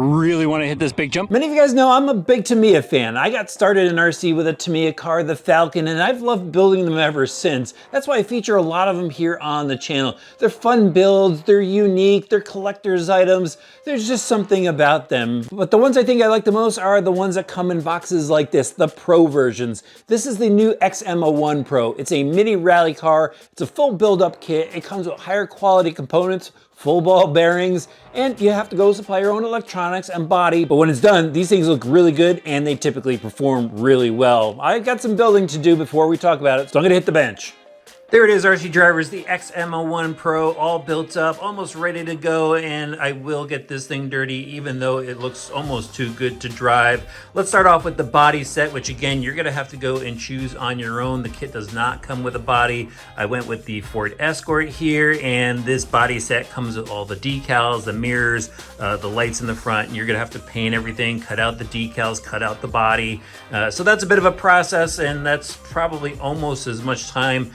really want to hit this big jump. Many of you guys know I'm a big Tamiya fan. I got started in RC with a Tamiya car, the Falcon, and I've loved building them ever since. That's why I feature a lot of them here on the channel. They're fun builds, they're unique, they're collector's items. There's just something about them. But the ones I think I like the most are the ones that come in boxes like this, the Pro versions. This is the new XM-01 Pro. It's a mini rally car. It's a full build-up kit. It comes with higher quality components, full ball bearings, and you have to go supply your own electronics and body. But when it's done, these things look really good and they typically perform really well. I got some building to do before we talk about it, so I'm gonna hit the bench. There it is, RC drivers, the XM-01 Pro, all built up, almost ready to go, and I will get this thing dirty even though it looks almost too good to drive. Let's start off with the body set, which again, you're gonna have to go and choose on your own. The kit does not come with a body. I went with the Ford Escort here, and this body set comes with all the decals, the mirrors, the lights in the front, and you're gonna have to paint everything, cut out the decals, cut out the body. So that's a bit of a process, and that's probably almost as much time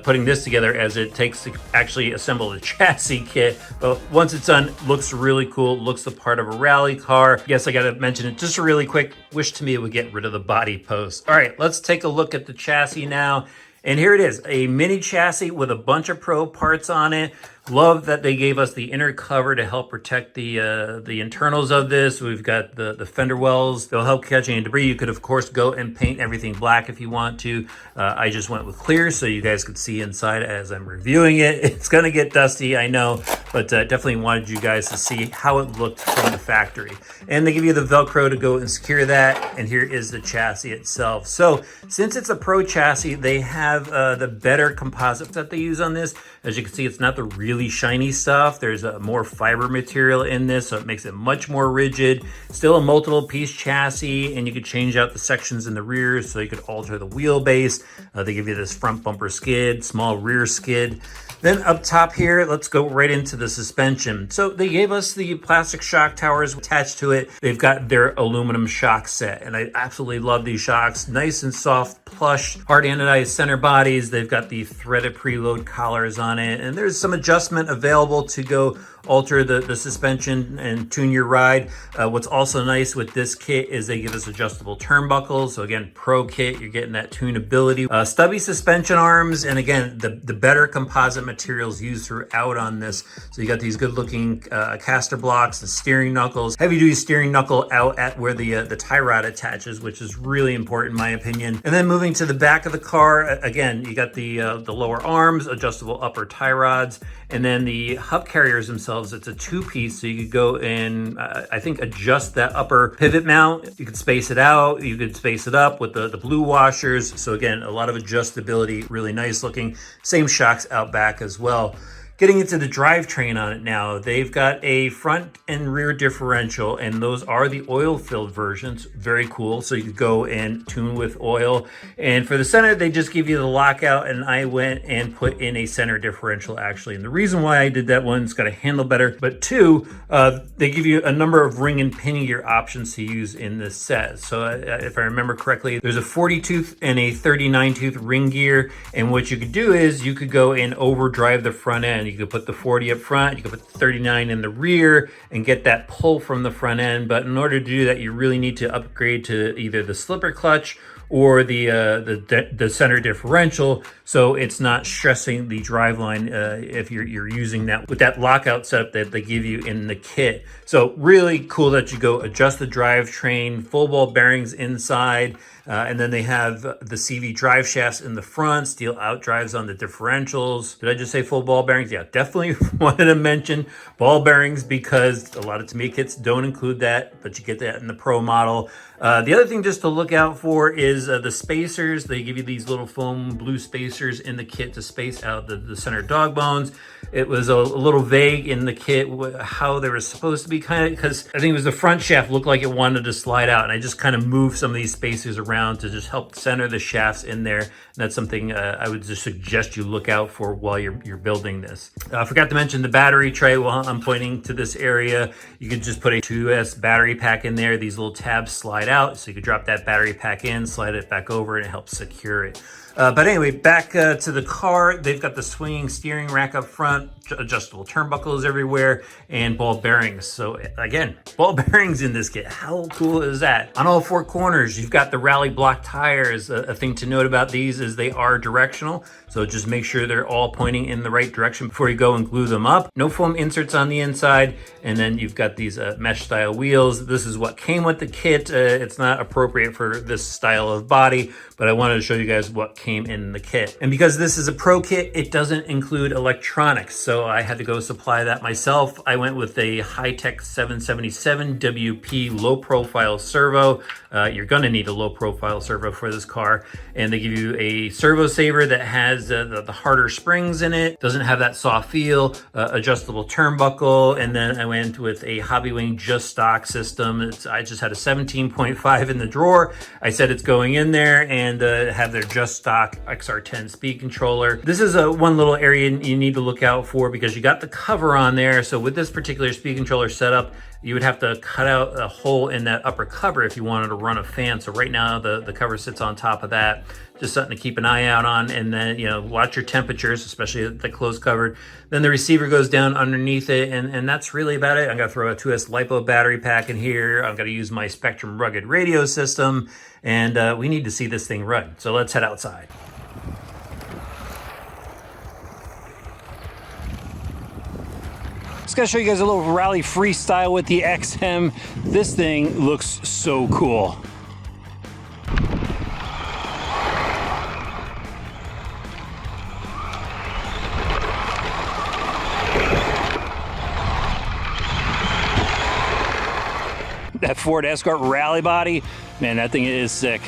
putting this together as it takes to actually assemble the chassis kit. But once it's done, looks really cool, looks the part of a rally car. Yes, I gotta mention it just really quick. Wish to me it would get rid of the body post. All right, let's take a look at the chassis now. And here it is, a mini chassis with a bunch of Pro parts on it. Love that they gave us the inner cover to help protect the internals of this. We've got the fender wells. They'll help catch any debris. You could, of course, go and paint everything black if you want to. I just went with clear so you guys could see inside as I'm reviewing it. It's going to get dusty, I know, but definitely wanted you guys to see how it looked from the factory. And they give you the Velcro to go and secure that. And here is the chassis itself. So since it's a Pro chassis, they have the better composites that they use on this. As you can see, it's not the really shiny stuff. There's a more fiber material in this, so it makes it much more rigid. Still a multiple piece chassis, and you could change out the sections in the rear, so you could alter the wheelbase. They give you this front bumper skid, small rear skid. Then up top here, let's go right into the suspension. So they gave us the plastic shock towers attached to it. They've got their aluminum shock set, and I absolutely love these shocks. Nice and soft, plush, hard anodized center bodies. They've got the threaded preload collars on it, and there's some adjustment available to go alter the suspension and tune your ride. What's also nice with this kit is they give us adjustable turnbuckles. So again, Pro kit, you're getting that tunability. Stubby suspension arms, and again, the better composite materials used throughout on this. So you got these good looking caster blocks, the steering knuckles, heavy duty steering knuckle out at where the tie rod attaches, which is really important in my opinion. And then moving to the back of the car, again, you got the lower arms, adjustable upper tie rods, and then the hub carriers themselves. It's a two-piece, so you could go and I think adjust that upper pivot mount. You could space it out, you could space it up with the blue washers. So again, a lot of adjustability, really nice looking. Same shocks out back as well. Getting into the drivetrain on it now, they've got a front and rear differential, and those are the oil-filled versions. Very cool. So you could go and tune with oil. And for the center, they just give you the lockout, and I went and put in a center differential actually. And the reason why I did that, one, it's got to handle better, but two, they give you a number of ring and pinion gear options to use in this set. So if I remember correctly, there's a 40 tooth and a 39 tooth ring gear. And what you could do is you could go and overdrive the front end. You could put the 40 up front, you could put the 39 in the rear and get that pull from the front end. But in order to do that, you really need to upgrade to either the slipper clutch or the center differential, so it's not stressing the driveline if you're using that with that lockout setup that they give you in the kit. So really cool that you go adjust the drivetrain, full ball bearings inside, and then they have the CV drive shafts in the front, steel out drives on the differentials. Did I just say full ball bearings? Yeah, definitely wanted to mention ball bearings because a lot of Tamiya kits don't include that, but you get that in the Pro model. The other thing just to look out for is the spacers. They give you these little foam blue spacers in the kit to space out the center dog bones. It was a little vague in the kit how they were supposed to be, kind of, because I think it was the front shaft looked like it wanted to slide out, and I just kind of moved some of these spacers around to just help center the shafts in there. And that's something I would just suggest you look out for while you're building this. I forgot to mention the battery tray. While I'm pointing to this area, you could just put a 2S battery pack in there. These little tabs slide out, so you could drop that battery pack in, slide it back over, and it helps secure it. But anyway, back to the car. They've got the swinging steering rack up front, adjustable turnbuckles everywhere, and ball bearings. So again, ball bearings in this kit. How cool is that? On all four corners, you've got the rally block tires. A thing to note about these is they are directional. So just make sure they're all pointing in the right direction before you go and glue them up. No foam inserts on the inside. And then you've got these mesh style wheels. This is what came with the kit. It's not appropriate for this style of body, but I wanted to show you guys what came in the kit. And because this is a pro kit, it doesn't include electronics. So I had to go supply that myself. I went with a high-tech 777 WP low profile servo. You're gonna need a low profile servo for this car. And they give you a servo saver that has the harder springs in it. Doesn't have that soft feel, adjustable turnbuckle. And then I went with a Hobbywing just stock system. I just had a 17.5 in the drawer. I said it's going in there, and have their just stock XR10 speed controller. This is one little area you need to look out for because you got the cover on there. So with this particular speed controller setup, you would have to cut out a hole in that upper cover if you wanted to run a fan. So right now the cover sits on top of that. Just something to keep an eye out on, and then, you know, watch your temperatures, especially the closed covered. Then the receiver goes down underneath it, and that's really about it. I'm gonna throw a 2S LiPo battery pack in here. I'm gonna use my Spectrum rugged radio system, and we need to see this thing run. So let's head outside. Just gotta show you guys a little rally freestyle with the XM. This thing looks so cool. That Ford Escort rally body, man, that thing is sick.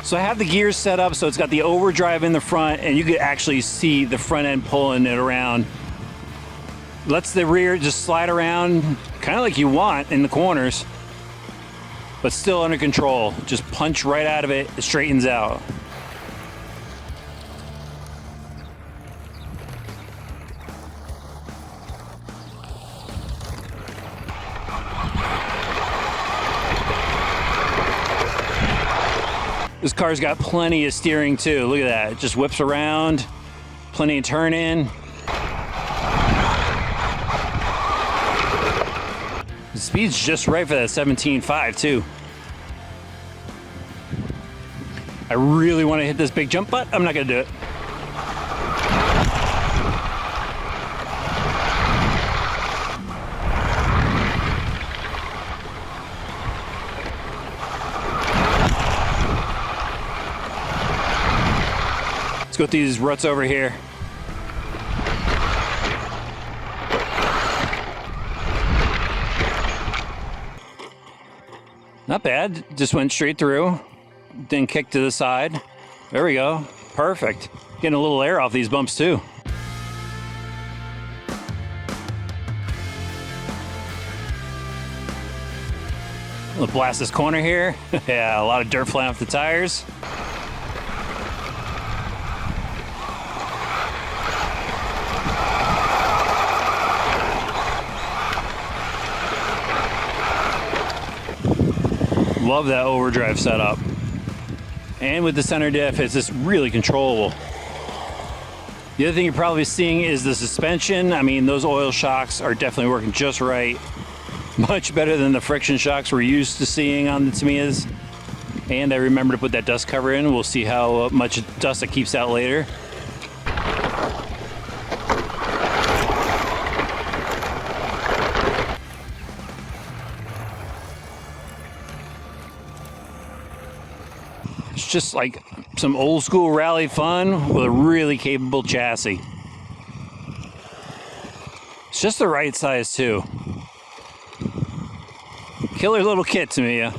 So I have the gears set up so it's got the overdrive in the front, and you could actually see the front end pulling it around. Lets the rear just slide around kind of like you want in the corners, but still under control. Just punch right out of it, it straightens out. This car's got plenty of steering too. Look at that, it just whips around, plenty of turn in. The speed's just right for that 17.5 too. I really want to hit this big jump, but I'm not gonna do it. Let's go with these ruts over here. Not bad, just went straight through, then kicked to the side. There we go, perfect. Getting a little air off these bumps too. Let's blast this corner here. Yeah, a lot of dirt flying off the tires. Love that overdrive setup. And with the center diff, it's just really controllable. The other thing you're probably seeing is the suspension. I mean, those oil shocks are definitely working just right. Much better than the friction shocks we're used to seeing on the Tamiyas. And I remember to put that dust cover in. We'll see how much dust it keeps out later. It's just like some old school rally fun with a really capable chassis. It's just the right size too. Killer little kit, Tamiya.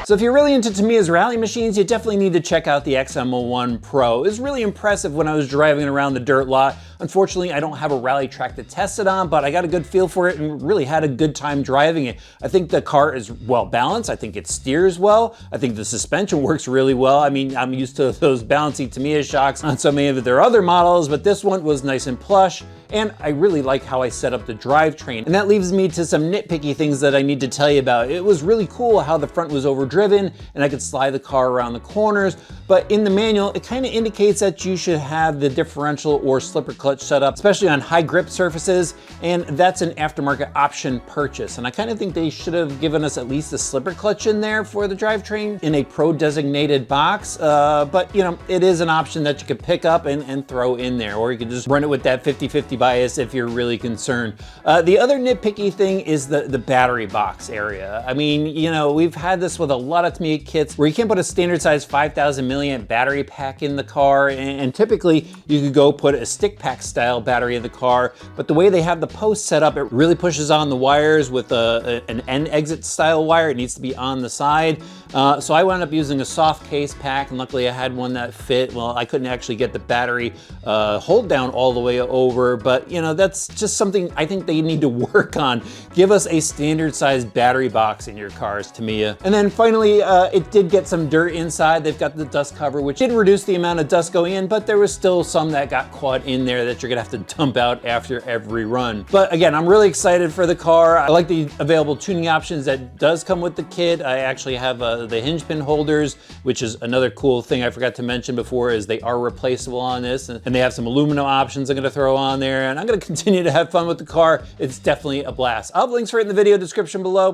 So if you're really into Tamiya's rally machines, you definitely need to check out the XM-01 Pro. It was really impressive when I was driving around the dirt lot. Unfortunately, I don't have a rally track to test it on, but I got a good feel for it and really had a good time driving it. I think the car is well balanced. I think it steers well. I think the suspension works really well. I mean, I'm used to those bouncy Tamiya shocks on so many of their other models, but this one was nice and plush. And I really like how I set up the drivetrain. And that leaves me to some nitpicky things that I need to tell you about. It was really cool how the front was overdriven and I could slide the car around the corners, but in the manual, it kind of indicates that you should have the differential or slipper clutch set up, especially on high grip surfaces, and that's an aftermarket option purchase. And I kind of think they should have given us at least a slipper clutch in there for the drivetrain in a pro designated box, but you know, it is an option that you could pick up and throw in there, or you could just run it with that 50-50 bias if you're really concerned. The other nitpicky thing is the battery box area. I mean, you know, we've had this with a lot of Tamiya kits where you can't put a standard size 5,000 milliamp battery pack in the car, and typically you could go put a stick pack style battery in the car, but the way they have the post set up, it really pushes on the wires with an end exit style wire. It needs to be on the side. So I wound up using a soft case pack, and luckily I had one that fit. Well, I couldn't actually get the battery hold down all the way over, but you know, that's just something I think they need to work on. Give us a standard size battery box in your cars, Tamiya. And then finally, it did get some dirt inside. They've got the dust cover, which did reduce the amount of dust going in, but there was still some that got caught in there that you're gonna have to dump out after every run. But again, I'm really excited for the car. I like the available tuning options that does come with the kit. I actually have the hinge pin holders, which is another cool thing I forgot to mention before, is they are replaceable on this, and they have some aluminum options I'm gonna throw on there, and I'm gonna continue to have fun with the car. It's definitely a blast. I'll have links for it in the video description below.